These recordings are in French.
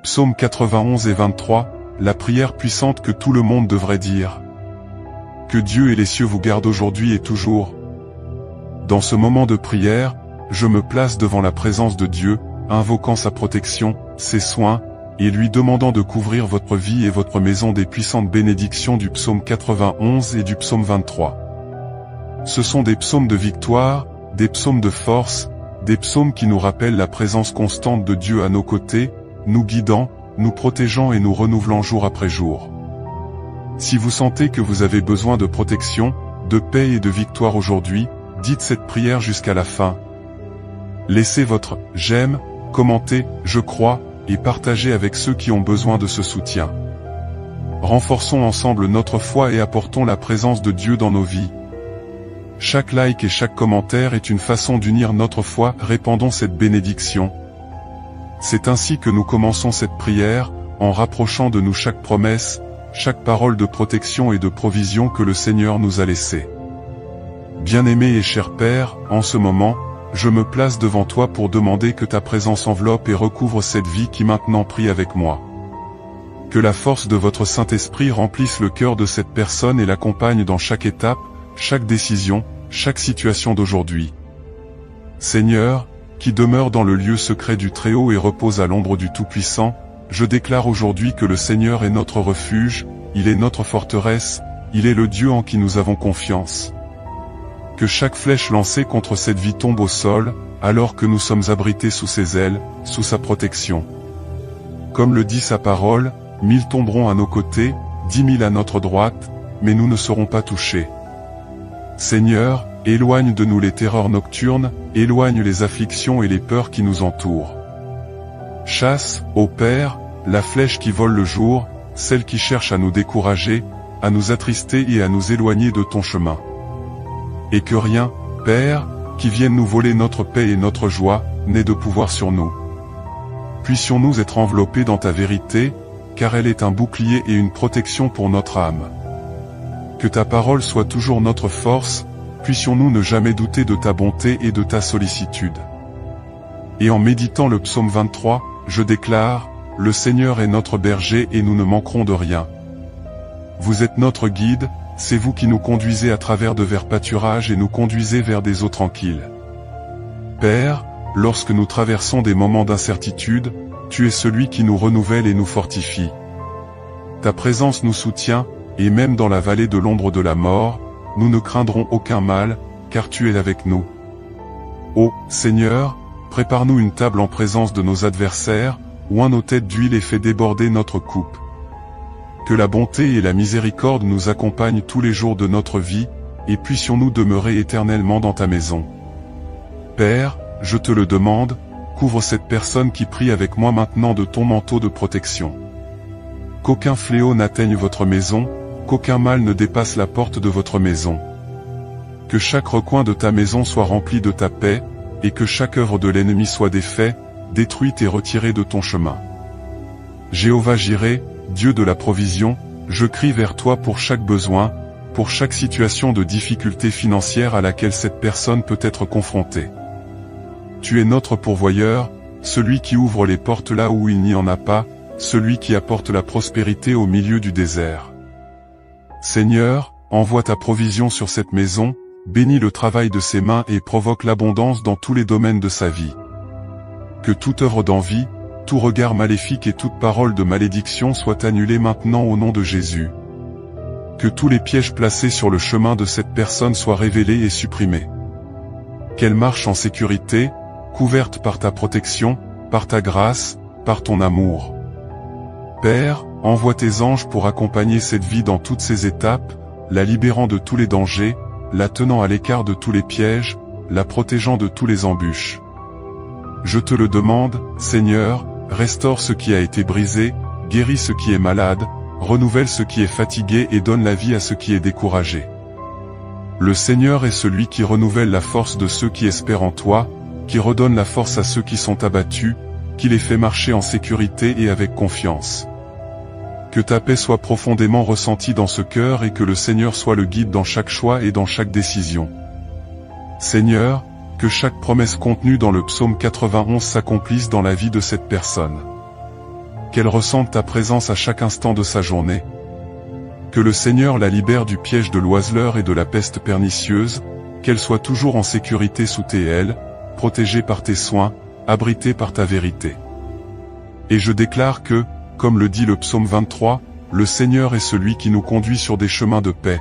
Psaume 91 et 23, la prière puissante que tout le monde devrait dire. Que Dieu et les cieux vous gardent aujourd'hui et toujours. Dans ce moment de prière, je me place devant la présence de Dieu, invoquant sa protection, ses soins, et lui demandant de couvrir votre vie et votre maison des puissantes bénédictions du psaume 91 et du psaume 23. Ce sont des psaumes de victoire, des psaumes de force, des psaumes qui nous rappellent la présence constante de Dieu à nos côtés, nous guidant, nous protégeant et nous renouvelant jour après jour. Si vous sentez que vous avez besoin de protection, de paix et de victoire aujourd'hui, dites cette prière jusqu'à la fin. Laissez votre « j'aime », commentez « je crois » et partagez avec ceux qui ont besoin de ce soutien. Renforçons ensemble notre foi et apportons la présence de Dieu dans nos vies. Chaque like et chaque commentaire est une façon d'unir notre foi, répandons cette bénédiction. C'est ainsi que nous commençons cette prière, en rapprochant de nous chaque promesse, chaque parole de protection et de provision que le Seigneur nous a laissée. Bien-aimé et cher Père, en ce moment, je me place devant toi pour demander que ta présence enveloppe et recouvre cette vie qui maintenant prie avec moi. Que la force de votre Saint-Esprit remplisse le cœur de cette personne et l'accompagne dans chaque étape, chaque décision, chaque situation d'aujourd'hui. Seigneur, qui demeure dans le lieu secret du Très-Haut et repose à l'ombre du Tout-Puissant, je déclare aujourd'hui que le Seigneur est notre refuge, il est notre forteresse, il est le Dieu en qui nous avons confiance. Que chaque flèche lancée contre cette vie tombe au sol, alors que nous sommes abrités sous ses ailes, sous sa protection. Comme le dit sa parole, 1000 tomberont à nos côtés, 10 000 à notre droite, mais nous ne serons pas touchés. Seigneur, éloigne de nous les terreurs nocturnes, éloigne les afflictions et les peurs qui nous entourent. Chasse, ô Père, la flèche qui vole le jour, celle qui cherche à nous décourager, à nous attrister et à nous éloigner de ton chemin. Et que rien, Père, qui vienne nous voler notre paix et notre joie, n'ait de pouvoir sur nous. Puissions-nous être enveloppés dans ta vérité, car elle est un bouclier et une protection pour notre âme. Que ta parole soit toujours notre force, puissions-nous ne jamais douter de ta bonté et de ta sollicitude. Et en méditant le psaume 23, je déclare, le Seigneur est notre berger et nous ne manquerons de rien. Vous êtes notre guide, c'est vous qui nous conduisez à travers de verts pâturages et nous conduisez vers des eaux tranquilles. Père, lorsque nous traversons des moments d'incertitude, tu es celui qui nous renouvelle et nous fortifie. Ta présence nous soutient, et même dans la vallée de l'ombre de la mort, nous ne craindrons aucun mal, car tu es avec nous. Ô Seigneur, prépare-nous une table en présence de nos adversaires, oins nos têtes d'huile et fais déborder notre coupe. Que la bonté et la miséricorde nous accompagnent tous les jours de notre vie, et puissions-nous demeurer éternellement dans ta maison. Père, je te le demande, couvre cette personne qui prie avec moi maintenant de ton manteau de protection. Qu'aucun fléau n'atteigne votre maison, qu'aucun mal ne dépasse la porte de votre maison. Que chaque recoin de ta maison soit rempli de ta paix, et que chaque œuvre de l'ennemi soit défaite, détruite et retirée de ton chemin. Jéhovah Jireh, Dieu de la provision, je crie vers toi pour chaque besoin, pour chaque situation de difficulté financière à laquelle cette personne peut être confrontée. Tu es notre pourvoyeur, celui qui ouvre les portes là où il n'y en a pas, celui qui apporte la prospérité au milieu du désert. Seigneur, envoie ta provision sur cette maison, bénis le travail de ses mains et provoque l'abondance dans tous les domaines de sa vie. Que toute œuvre d'envie, tout regard maléfique et toute parole de malédiction soit annulée maintenant au nom de Jésus. Que tous les pièges placés sur le chemin de cette personne soient révélés et supprimés. Qu'elle marche en sécurité, couverte par ta protection, par ta grâce, par ton amour. Père, envoie tes anges pour accompagner cette vie dans toutes ses étapes, la libérant de tous les dangers, la tenant à l'écart de tous les pièges, la protégeant de tous les embûches. Je te le demande, Seigneur, restaure ce qui a été brisé, guéris ce qui est malade, renouvelle ce qui est fatigué et donne la vie à ce qui est découragé. Le Seigneur est celui qui renouvelle la force de ceux qui espèrent en toi, qui redonne la force à ceux qui sont abattus, qui les fait marcher en sécurité et avec confiance. Que ta paix soit profondément ressentie dans ce cœur et que le Seigneur soit le guide dans chaque choix et dans chaque décision. Seigneur, que chaque promesse contenue dans le psaume 91 s'accomplisse dans la vie de cette personne. qu'elle ressente ta présence à chaque instant de sa journée. Que le Seigneur la libère du piège de l'oiseleur et de la peste pernicieuse, qu'elle soit toujours en sécurité sous tes ailes, protégée par tes soins, abritée par ta vérité. Et je déclare que, comme le dit le psaume 23, le Seigneur est celui qui nous conduit sur des chemins de paix.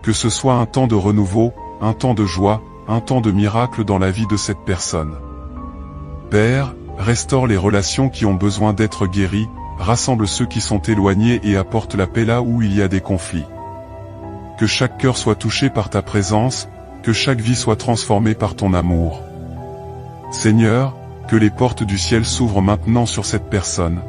Que ce soit un temps de renouveau, un temps de joie, un temps de miracle dans la vie de cette personne. Père, restaure les relations qui ont besoin d'être guéries, rassemble ceux qui sont éloignés et apporte la paix là où il y a des conflits. Que chaque cœur soit touché par ta présence, que chaque vie soit transformée par ton amour. Seigneur, que les portes du ciel s'ouvrent maintenant sur cette personne.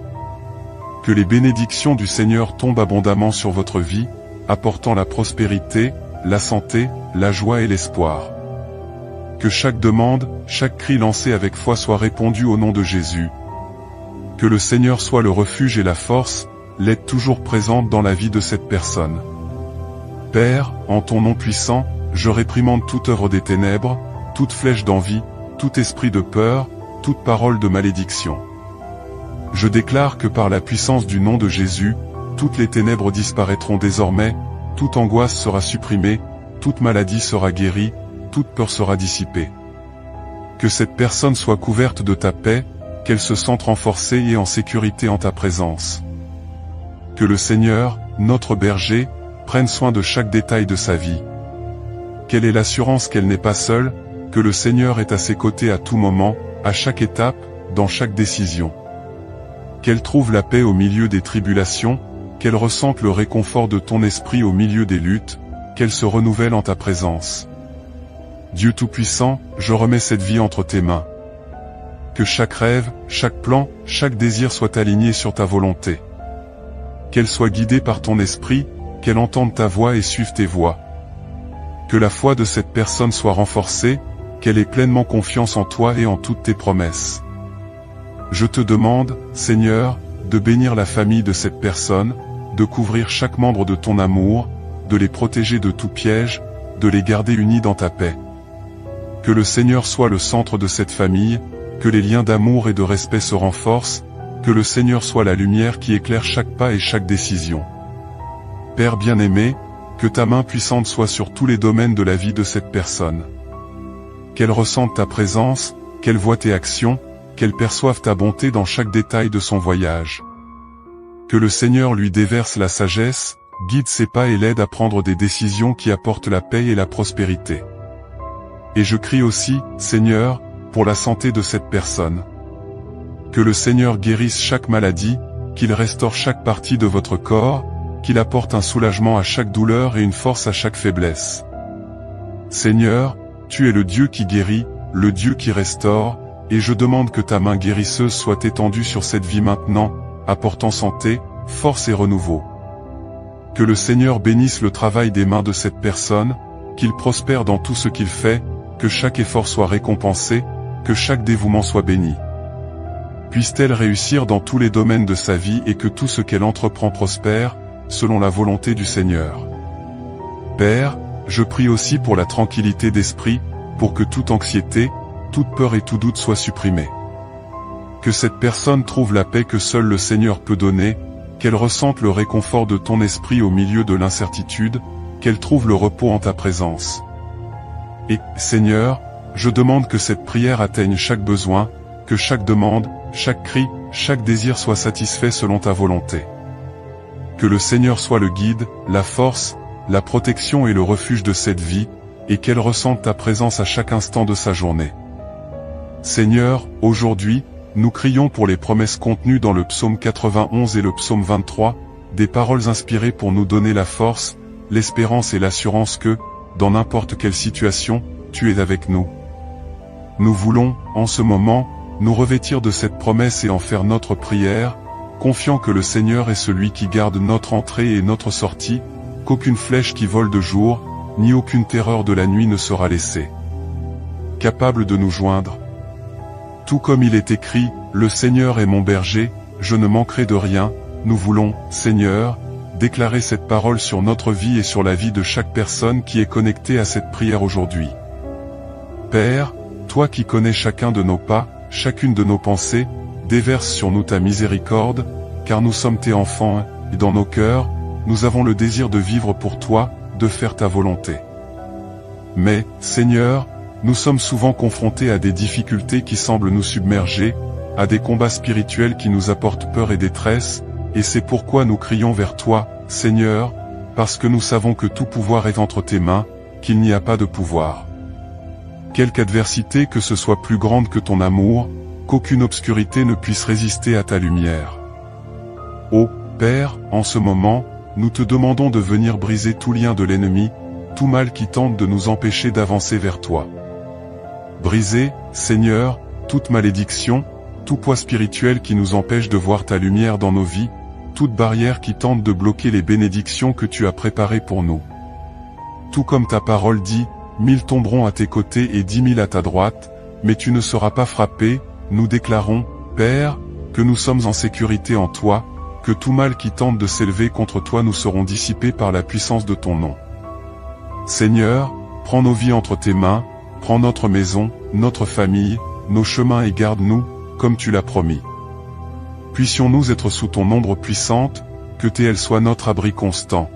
Que les bénédictions du Seigneur tombent abondamment sur votre vie, apportant la prospérité, la santé, la joie et l'espoir. Que chaque demande, chaque cri lancé avec foi soit répondu au nom de Jésus. Que le Seigneur soit le refuge et la force, l'aide toujours présente dans la vie de cette personne. Père, en ton nom puissant, je réprimande toute œuvre des ténèbres, toute flèche d'envie, tout esprit de peur, toute parole de malédiction. Je déclare que par la puissance du nom de Jésus, toutes les ténèbres disparaîtront désormais, toute angoisse sera supprimée, toute maladie sera guérie, toute peur sera dissipée. Que cette personne soit couverte de ta paix, qu'elle se sente renforcée et en sécurité en ta présence. Que le Seigneur, notre berger, prenne soin de chaque détail de sa vie. Quelle est l'assurance qu'elle n'est pas seule, que le Seigneur est à ses côtés à tout moment, à chaque étape, dans chaque décision. Qu'elle trouve la paix au milieu des tribulations, qu'elle ressente le réconfort de ton esprit au milieu des luttes, qu'elle se renouvelle en ta présence. Dieu Tout-Puissant, je remets cette vie entre tes mains. Que chaque rêve, chaque plan, chaque désir soit aligné sur ta volonté. Qu'elle soit guidée par ton esprit, qu'elle entende ta voix et suive tes voies. Que la foi de cette personne soit renforcée, qu'elle ait pleinement confiance en toi et en toutes tes promesses. Je te demande, Seigneur, de bénir la famille de cette personne, de couvrir chaque membre de ton amour, de les protéger de tout piège, de les garder unis dans ta paix. Que le Seigneur soit le centre de cette famille, que les liens d'amour et de respect se renforcent, que le Seigneur soit la lumière qui éclaire chaque pas et chaque décision. Père bien-aimé, que ta main puissante soit sur tous les domaines de la vie de cette personne. Qu'elle ressente ta présence, qu'elle voie tes actions, qu'elle perçoive ta bonté dans chaque détail de son voyage. Que le Seigneur lui déverse la sagesse, guide ses pas et l'aide à prendre des décisions qui apportent la paix et la prospérité. Et je crie aussi, Seigneur, pour la santé de cette personne. Que le Seigneur guérisse chaque maladie, qu'il restaure chaque partie de votre corps, qu'il apporte un soulagement à chaque douleur et une force à chaque faiblesse. Seigneur, tu es le Dieu qui guérit, le Dieu qui restaure, et je demande que ta main guérisseuse soit étendue sur cette vie maintenant, apportant santé, force et renouveau. Que le Seigneur bénisse le travail des mains de cette personne, qu'il prospère dans tout ce qu'il fait, que chaque effort soit récompensé, que chaque dévouement soit béni. Puisse-t-elle réussir dans tous les domaines de sa vie et que tout ce qu'elle entreprend prospère, selon la volonté du Seigneur. Père, je prie aussi pour la tranquillité d'esprit, pour que toute anxiété, toute peur et tout doute soient supprimés. Que cette personne trouve la paix que seul le Seigneur peut donner, qu'elle ressente le réconfort de ton esprit au milieu de l'incertitude, qu'elle trouve le repos en ta présence. Et, Seigneur, je demande que cette prière atteigne chaque besoin, que chaque demande, chaque cri, chaque désir soit satisfait selon ta volonté. Que le Seigneur soit le guide, la force, la protection et le refuge de cette vie, et qu'elle ressente ta présence à chaque instant de sa journée. Seigneur, aujourd'hui, nous crions pour les promesses contenues dans le psaume 91 et le psaume 23, des paroles inspirées pour nous donner la force, l'espérance et l'assurance que, dans n'importe quelle situation, tu es avec nous. Nous voulons, en ce moment, nous revêtir de cette promesse et en faire notre prière, confiant que le Seigneur est celui qui garde notre entrée et notre sortie, qu'aucune flèche qui vole de jour, ni aucune terreur de la nuit ne sera laissée. Capable de nous joindre. Tout comme il est écrit, le Seigneur est mon berger, je ne manquerai de rien, nous voulons, Seigneur, déclarer cette parole sur notre vie et sur la vie de chaque personne qui est connectée à cette prière aujourd'hui. Père, toi qui connais chacun de nos pas, chacune de nos pensées, déverse sur nous ta miséricorde, car nous sommes tes enfants, et dans nos cœurs, nous avons le désir de vivre pour toi, de faire ta volonté. Mais, Seigneur, nous sommes souvent confrontés à des difficultés qui semblent nous submerger, à des combats spirituels qui nous apportent peur et détresse, et c'est pourquoi nous crions vers toi, Seigneur, parce que nous savons que tout pouvoir est entre tes mains, qu'il n'y a pas de pouvoir. Quelque adversité que ce soit plus grande que ton amour, qu'aucune obscurité ne puisse résister à ta lumière. Ô Père, en ce moment, nous te demandons de venir briser tout lien de l'ennemi, tout mal qui tente de nous empêcher d'avancer vers toi. Briser, Seigneur, toute malédiction, tout poids spirituel qui nous empêche de voir ta lumière dans nos vies, toute barrière qui tente de bloquer les bénédictions que tu as préparées pour nous. Tout comme ta parole dit, 1000 tomberont à tes côtés et 10 000 à ta droite, mais tu ne seras pas frappé, nous déclarons, Père, que nous sommes en sécurité en toi, que tout mal qui tente de s'élever contre toi nous serons dissipés par la puissance de ton nom. Seigneur, prends nos vies entre tes mains, prends notre maison, notre famille, nos chemins et garde-nous, comme tu l'as promis. Puissions-nous être sous ton ombre puissante, que tes ailes soient notre abri constant.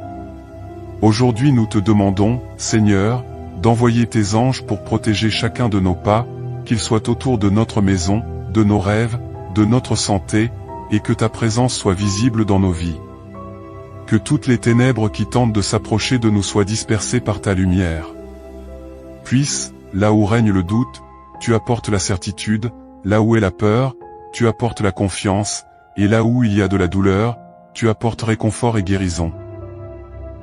Aujourd'hui nous te demandons, Seigneur, d'envoyer tes anges pour protéger chacun de nos pas, qu'ils soient autour de notre maison, de nos rêves, de notre santé, et que ta présence soit visible dans nos vies. Que toutes les ténèbres qui tentent de s'approcher de nous soient dispersées par ta lumière. Puisse, là où règne le doute, tu apportes la certitude, là où est la peur, tu apportes la confiance, et là où il y a de la douleur, tu apportes réconfort et guérison.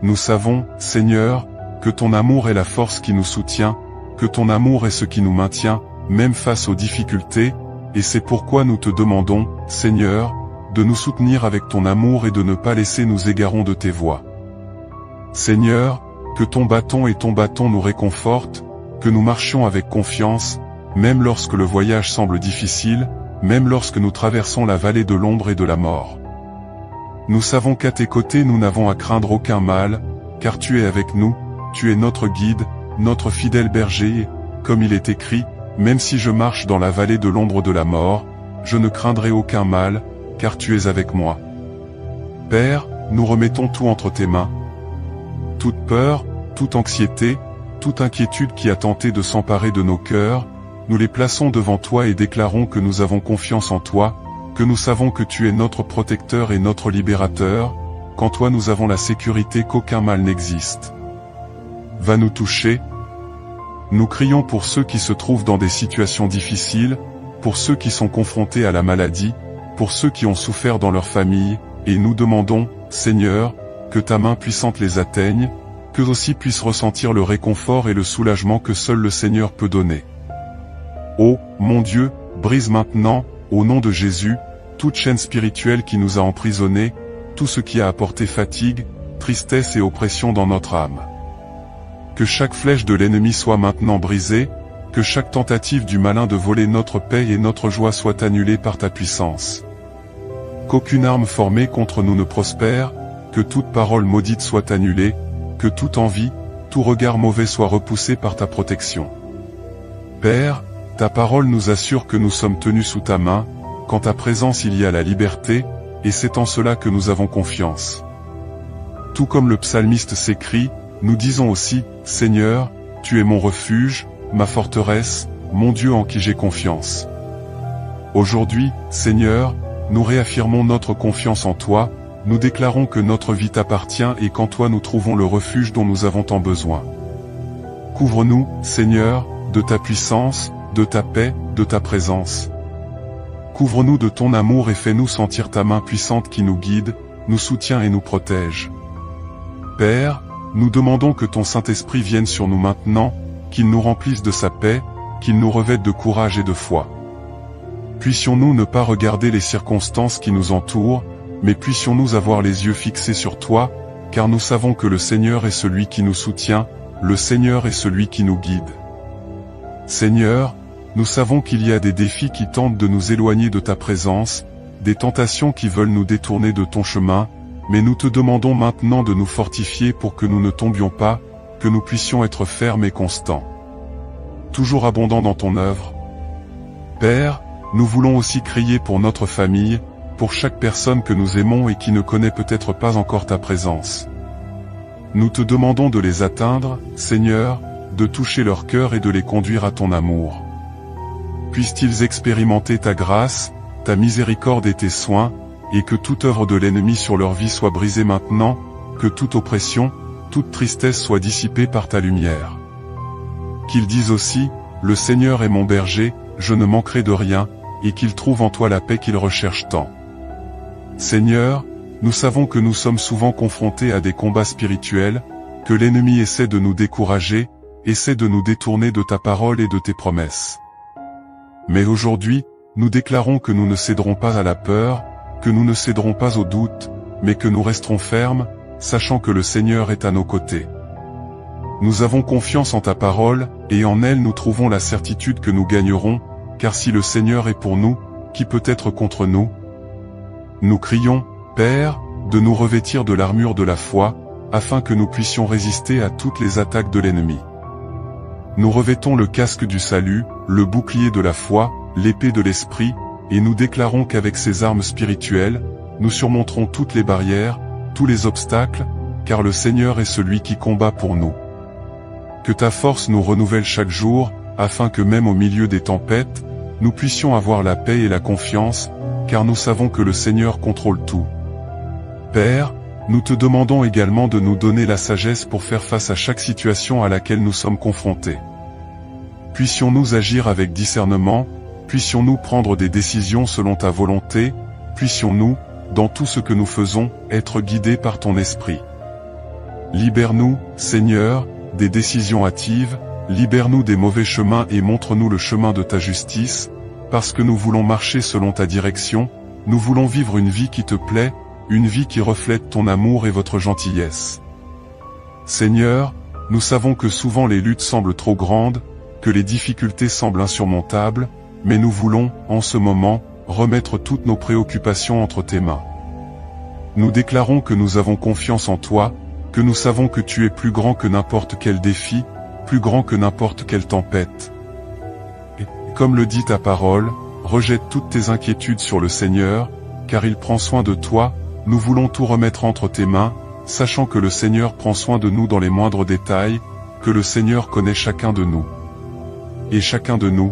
Nous savons, Seigneur, que ton amour est la force qui nous soutient, que ton amour est ce qui nous maintient, même face aux difficultés, et c'est pourquoi nous te demandons, Seigneur, de nous soutenir avec ton amour et de ne pas laisser nous égarons de tes voies. Seigneur, que ton bâton nous réconfortent, que nous marchions avec confiance, même lorsque le voyage semble difficile, même lorsque nous traversons la vallée de l'ombre et de la mort. Nous savons qu'à tes côtés nous n'avons à craindre aucun mal, car tu es avec nous, tu es notre guide, notre fidèle berger et, comme il est écrit, même si je marche dans la vallée de l'ombre de la mort, je ne craindrai aucun mal, car tu es avec moi. Père, nous remettons tout entre tes mains. Toute peur, toute anxiété, toute inquiétude qui a tenté de s'emparer de nos cœurs, nous les plaçons devant toi et déclarons que nous avons confiance en toi, que nous savons que tu es notre protecteur et notre libérateur, qu'en toi nous avons la sécurité qu'aucun mal n'existe. Va nous toucher. Nous crions pour ceux qui se trouvent dans des situations difficiles, pour ceux qui sont confrontés à la maladie, pour ceux qui ont souffert dans leur famille, et nous demandons, Seigneur, que ta main puissante les atteigne, qu'eux aussi puissent ressentir le réconfort et le soulagement que seul le Seigneur peut donner. Ô, mon Dieu, brise maintenant, au nom de Jésus, toute chaîne spirituelle qui nous a emprisonnés, tout ce qui a apporté fatigue, tristesse et oppression dans notre âme. Que chaque flèche de l'ennemi soit maintenant brisée, que chaque tentative du malin de voler notre paix et notre joie soit annulée par ta puissance. Qu'aucune arme formée contre nous ne prospère, que toute parole maudite soit annulée, que toute envie, tout regard mauvais soit repoussé par ta protection. Père, ta parole nous assure que nous sommes tenus sous ta main, qu'en ta présence il y a la liberté, et c'est en cela que nous avons confiance. Tout comme le psalmiste s'écrie, nous disons aussi, Seigneur, tu es mon refuge, ma forteresse, mon Dieu en qui j'ai confiance. Aujourd'hui, Seigneur, nous réaffirmons notre confiance en toi, nous déclarons que notre vie t'appartient et qu'en toi nous trouvons le refuge dont nous avons tant besoin. Couvre-nous, Seigneur, de ta puissance, de ta paix, de ta présence. Couvre-nous de ton amour et fais-nous sentir ta main puissante qui nous guide, nous soutient et nous protège. Père, nous demandons que ton Saint-Esprit vienne sur nous maintenant, qu'il nous remplisse de sa paix, qu'il nous revête de courage et de foi. Puissions-nous ne pas regarder les circonstances qui nous entourent, mais puissions-nous avoir les yeux fixés sur toi, car nous savons que le Seigneur est celui qui nous soutient, le Seigneur est celui qui nous guide. Seigneur, nous savons qu'il y a des défis qui tentent de nous éloigner de ta présence, des tentations qui veulent nous détourner de ton chemin, mais nous te demandons maintenant de nous fortifier pour que nous ne tombions pas, que nous puissions être fermes et constants. Toujours abondants dans ton œuvre. Père, nous voulons aussi crier pour notre famille, pour chaque personne que nous aimons et qui ne connaît peut-être pas encore ta présence. Nous te demandons de les atteindre, Seigneur, de toucher leur cœur et de les conduire à ton amour. Puissent-ils expérimenter ta grâce, ta miséricorde et tes soins, et que toute œuvre de l'ennemi sur leur vie soit brisée maintenant, que toute oppression, toute tristesse soit dissipée par ta lumière. Qu'ils disent aussi, le Seigneur est mon berger, je ne manquerai de rien, et qu'ils trouvent en toi la paix qu'ils recherchent tant. Seigneur, nous savons que nous sommes souvent confrontés à des combats spirituels, que l'ennemi essaie de nous décourager, essaie de nous détourner de ta parole et de tes promesses. Mais aujourd'hui, nous déclarons que nous ne céderons pas à la peur, que nous ne céderons pas au doute, mais que nous resterons fermes, sachant que le Seigneur est à nos côtés. Nous avons confiance en ta parole, et en elle nous trouvons la certitude que nous gagnerons, car si le Seigneur est pour nous, qui peut être contre nous? Nous crions, Père, de nous revêtir de l'armure de la foi, afin que nous puissions résister à toutes les attaques de l'ennemi. Nous revêtons le casque du salut, le bouclier de la foi, l'épée de l'esprit, et nous déclarons qu'avec ces armes spirituelles, nous surmonterons toutes les barrières, tous les obstacles, car le Seigneur est celui qui combat pour nous. Que ta force nous renouvelle chaque jour, afin que même au milieu des tempêtes, nous puissions avoir la paix et la confiance, car nous savons que le Seigneur contrôle tout. Père, nous te demandons également de nous donner la sagesse pour faire face à chaque situation à laquelle nous sommes confrontés. Puissions-nous agir avec discernement, puissions-nous prendre des décisions selon ta volonté, puissions-nous, dans tout ce que nous faisons, être guidés par ton esprit. Libère-nous, Seigneur, des décisions hâtives, libère-nous des mauvais chemins et montre-nous le chemin de ta justice, parce que nous voulons marcher selon ta direction, nous voulons vivre une vie qui te plaît, une vie qui reflète ton amour et votre gentillesse. Seigneur, nous savons que souvent les luttes semblent trop grandes, que les difficultés semblent insurmontables, mais nous voulons, en ce moment, remettre toutes nos préoccupations entre tes mains. Nous déclarons que nous avons confiance en toi, que nous savons que tu es plus grand que n'importe quel défi, plus grand que n'importe quelle tempête. Et, comme le dit ta parole, rejette toutes tes inquiétudes sur le Seigneur, car il prend soin de toi. Nous voulons tout remettre entre tes mains, sachant que le Seigneur prend soin de nous dans les moindres détails, que le Seigneur connaît chacun de nous. Et chacun de nous.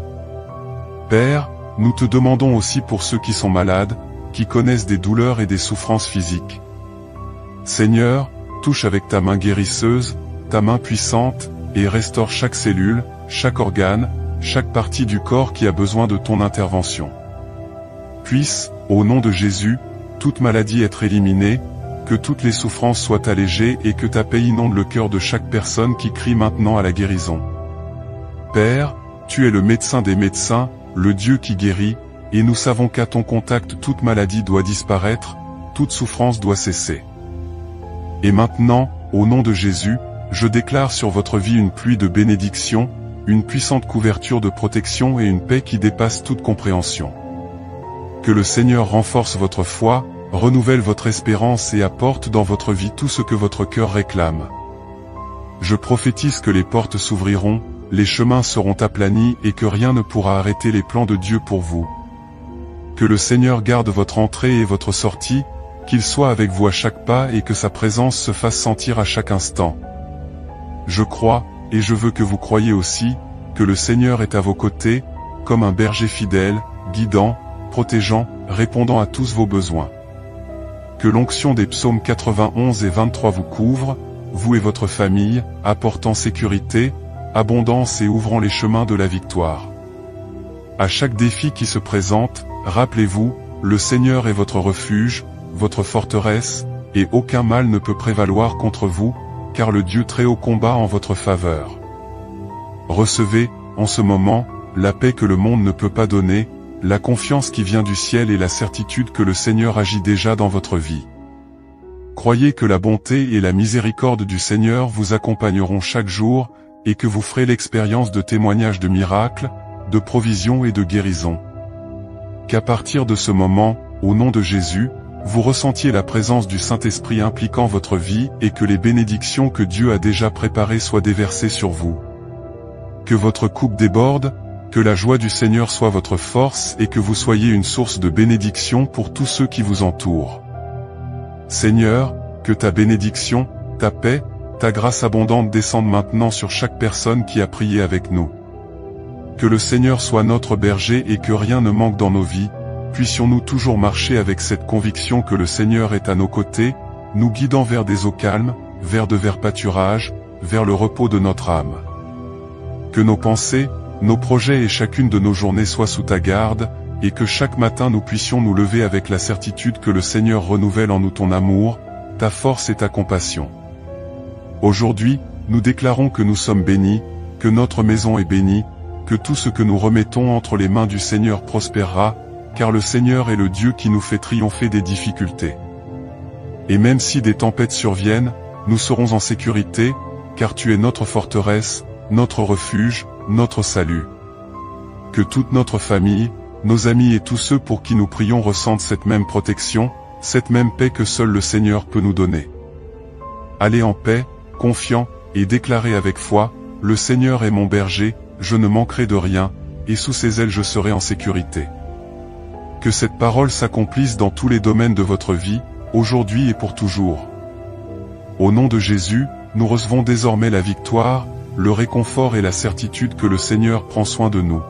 Père, nous te demandons aussi pour ceux qui sont malades, qui connaissent des douleurs et des souffrances physiques. Seigneur, touche avec ta main guérisseuse, ta main puissante, et restaure chaque cellule, chaque organe, chaque partie du corps qui a besoin de ton intervention. Puisse, au nom de Jésus, toute maladie être éliminée, que toutes les souffrances soient allégées et que ta paix inonde le cœur de chaque personne qui crie maintenant à la guérison. Père, tu es le médecin des médecins, le Dieu qui guérit, et nous savons qu'à ton contact toute maladie doit disparaître, toute souffrance doit cesser. Et maintenant, au nom de Jésus, je déclare sur votre vie une pluie de bénédictions, une puissante couverture de protection et une paix qui dépasse toute compréhension. Que le Seigneur renforce votre foi, renouvelle votre espérance et apporte dans votre vie tout ce que votre cœur réclame. Je prophétise que les portes s'ouvriront, les chemins seront aplanis et que rien ne pourra arrêter les plans de Dieu pour vous. Que le Seigneur garde votre entrée et votre sortie, qu'il soit avec vous à chaque pas et que sa présence se fasse sentir à chaque instant. Je crois, et je veux que vous croyiez aussi, que le Seigneur est à vos côtés, comme un berger fidèle, guidant, protégeant, répondant à tous vos besoins. Que l'onction des psaumes 91 et 23 vous couvre, vous et votre famille, apportant sécurité, abondance et ouvrant les chemins de la victoire. À chaque défi qui se présente, rappelez-vous, le Seigneur est votre refuge, votre forteresse, et aucun mal ne peut prévaloir contre vous, car le Dieu Très-Haut combat en votre faveur. Recevez, en ce moment, la paix que le monde ne peut pas donner, la confiance qui vient du ciel et la certitude que le Seigneur agit déjà dans votre vie. Croyez que la bonté et la miséricorde du Seigneur vous accompagneront chaque jour, et que vous ferez l'expérience de témoignages de miracles, de provisions et de guérisons. Qu'à partir de ce moment, au nom de Jésus, vous ressentiez la présence du Saint-Esprit impliquant votre vie et que les bénédictions que Dieu a déjà préparées soient déversées sur vous. Que votre coupe déborde, Que la joie du Seigneur soit votre force et que vous soyez une source de bénédiction pour tous ceux qui vous entourent. Seigneur, que ta bénédiction, ta paix, ta grâce abondante descende maintenant sur chaque personne qui a prié avec nous. Que le Seigneur soit notre berger et que rien ne manque dans nos vies, puissions-nous toujours marcher avec cette conviction que le Seigneur est à nos côtés, nous guidant vers des eaux calmes, vers de verts pâturages, vers le repos de notre âme. Que nos pensées, nos projets et chacune de nos journées soient sous ta garde, et que chaque matin nous puissions nous lever avec la certitude que le Seigneur renouvelle en nous ton amour, ta force et ta compassion. Aujourd'hui, nous déclarons que nous sommes bénis, que notre maison est bénie, que tout ce que nous remettons entre les mains du Seigneur prospérera, car le Seigneur est le Dieu qui nous fait triompher des difficultés. Et même si des tempêtes surviennent, nous serons en sécurité, car tu es notre forteresse, notre refuge, notre salut. Que toute notre famille, nos amis et tous ceux pour qui nous prions ressentent cette même protection, cette même paix que seul le Seigneur peut nous donner. Allez en paix, confiants, et déclarez avec foi, le Seigneur est mon berger, je ne manquerai de rien, et sous ses ailes je serai en sécurité. Que cette parole s'accomplisse dans tous les domaines de votre vie, aujourd'hui et pour toujours. Au nom de Jésus, nous recevons désormais la victoire, le réconfort et la certitude que le Seigneur prend soin de nous.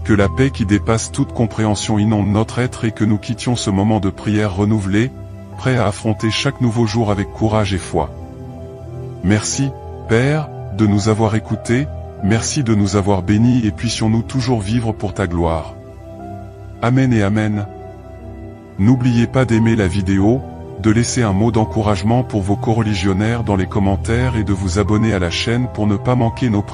Que la paix qui dépasse toute compréhension inonde notre être et que nous quittions ce moment de prière renouvelé, prêts à affronter chaque nouveau jour avec courage et foi. Merci, Père, de nous avoir écoutés, merci de nous avoir bénis et puissions-nous toujours vivre pour ta gloire. Amen et Amen. N'oubliez pas d'aimer la vidéo, de laisser un mot d'encouragement pour vos coreligionnaires dans les commentaires et de vous abonner à la chaîne pour ne pas manquer nos prières.